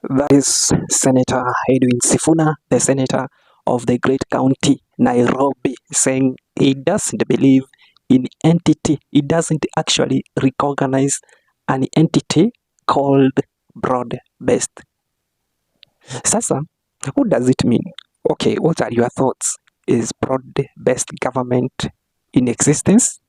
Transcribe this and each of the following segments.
That is Senator Edwin Sifuna, the senator of the great county Nairobi, saying he doesn't believe in entity. He doesn't actually recognize an entity called broad-based. Sasa, what does it mean? Okay, what are your thoughts? Is broad-based government in existence?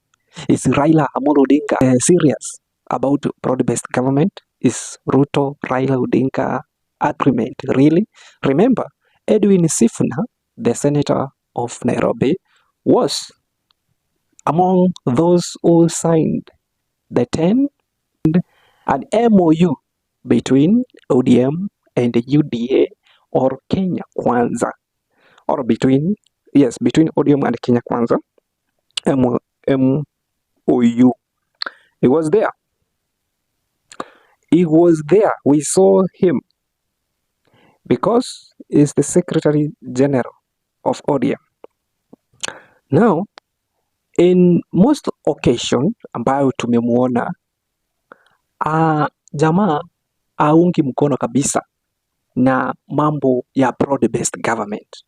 Is Raila Amolo Odinga serious about broad-based government? Is Ruto, Raila Odinga agreement really? Remember, Edwin Sifuna, the senator of Nairobi, was among those who signed the 10 an MOU between ODM and the UDA, or Kenya Kwanza, or between ODM and Kenya Kwanza, MOU. He was there. He was there. We saw him because he's the Secretary General of ODM. Now, in most occasion ambayo tumemuona, jamaa aungi mkono kabisa na mambo ya broad-based government.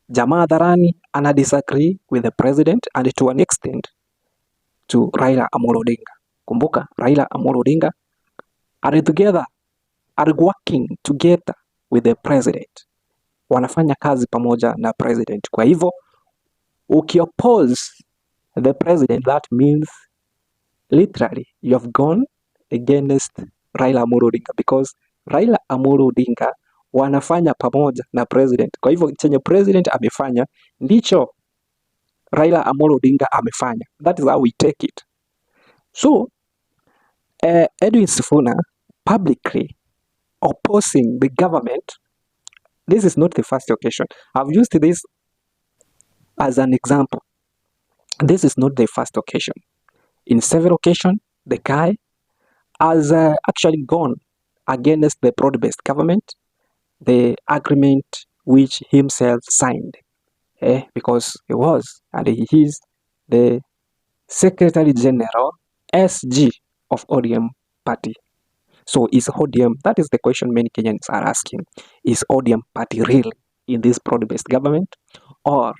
Jamaa hadharani ana disagree with the president and to an extent to Raila Amolo Odinga. Kumbuka, Raila Amolo Odinga are working together with the president. Wanafanya kazi pamoja na president. Kwa hivyo, ukioppose the president, that means literally you have gone against Raila Amolo Odinga, because Raila Amolo Odinga wanafanya pamoja na president. Kwa hivyo chenye president amefanya ndicho Raila Amolo Odinga amefanya. That is how we take it. So, Edwin Sifuna publicly opposing the government. This is not the first occasion. I've used this as an example. This is not the first occasion. In several occasions, the guy has actually gone against the broad-based government, the agreement which himself signed, because he was, and he is the Secretary General, SG of ODM party. So is ODM, that is the question many Kenyans are asking, is ODM party really in this broad-based government, or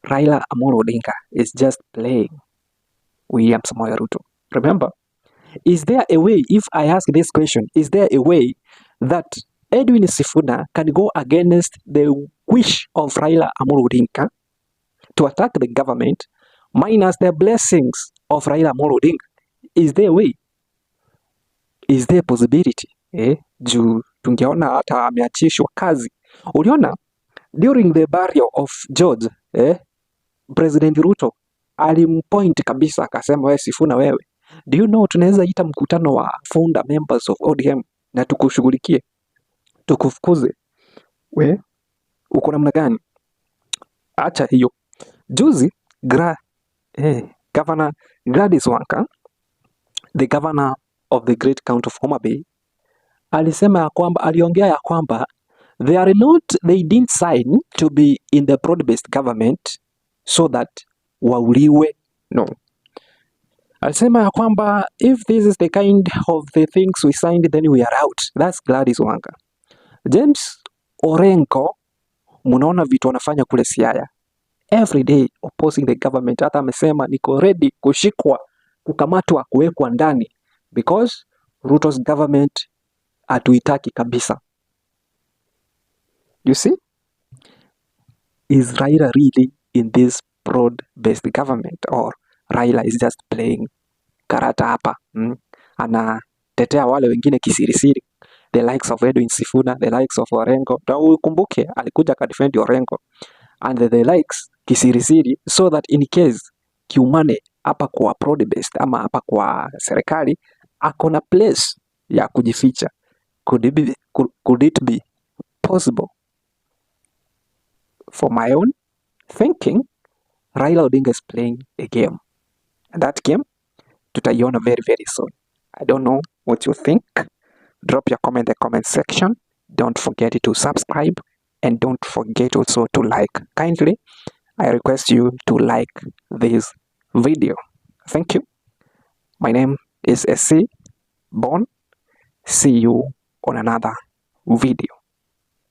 Raila Amolo Odinga is just playing William Samoei Ruto? Remember, is there a way, if I ask this question, is there a way that Edwin Sifuna can go against the wish of Raila Amolo Odinga to attack the government minus the blessings of Raila Amolo Odinga? Is there a way? Is there a possibility? Juu tungeona hata ameachishwa kazi. Uliona during the burial of George, President Ruto alimpoint kabisa akasema, wewe Sifuna wewe, do you know tunaweza ita mkutano wa founder members of ODM na tukushughulikie, tukufukuze. We uko namna gani? Acha hiyo. Juzi Governor Gladys Wanga, the governor of the great county of Homa Bay, aliongea ya kwamba they didn't sign to be in the broad-based government so that wauliwe. No. Alisema ya kwamba if this is the kind of the things we signed, then we are out. That's Gladys Wanga. James Orengo, munaona vitu wanafanya kule Siaya, every day opposing the government. Hata amesema niko ready kushikwa, kukamatwa, kuwekwa ndani because Ruto's government hatuitaki kabisa. You see? Is Raila really in this broad-based government, or Raila is just playing karata hapa? Anatetea wale wengine kisirisiri, the likes of Edwin Sifuna, the likes of Orengo. Na ukumbuke alikuja kadefend Orengo and the likes kisirisiri, so that in case kiumane hapa kwa broad-based ama hapa kwa serikali akona place ya kujificha. Could it be possible? For my own thinking, Raila Odinga is playing a game, and that game tutaiona very, very soon. I don't know what you think. Drop your comment in the comment section. Don't forget to subscribe, and don't forget also to like. Kindly, I request you to like this video. Thank you. My name is SC Bon. See you on another video.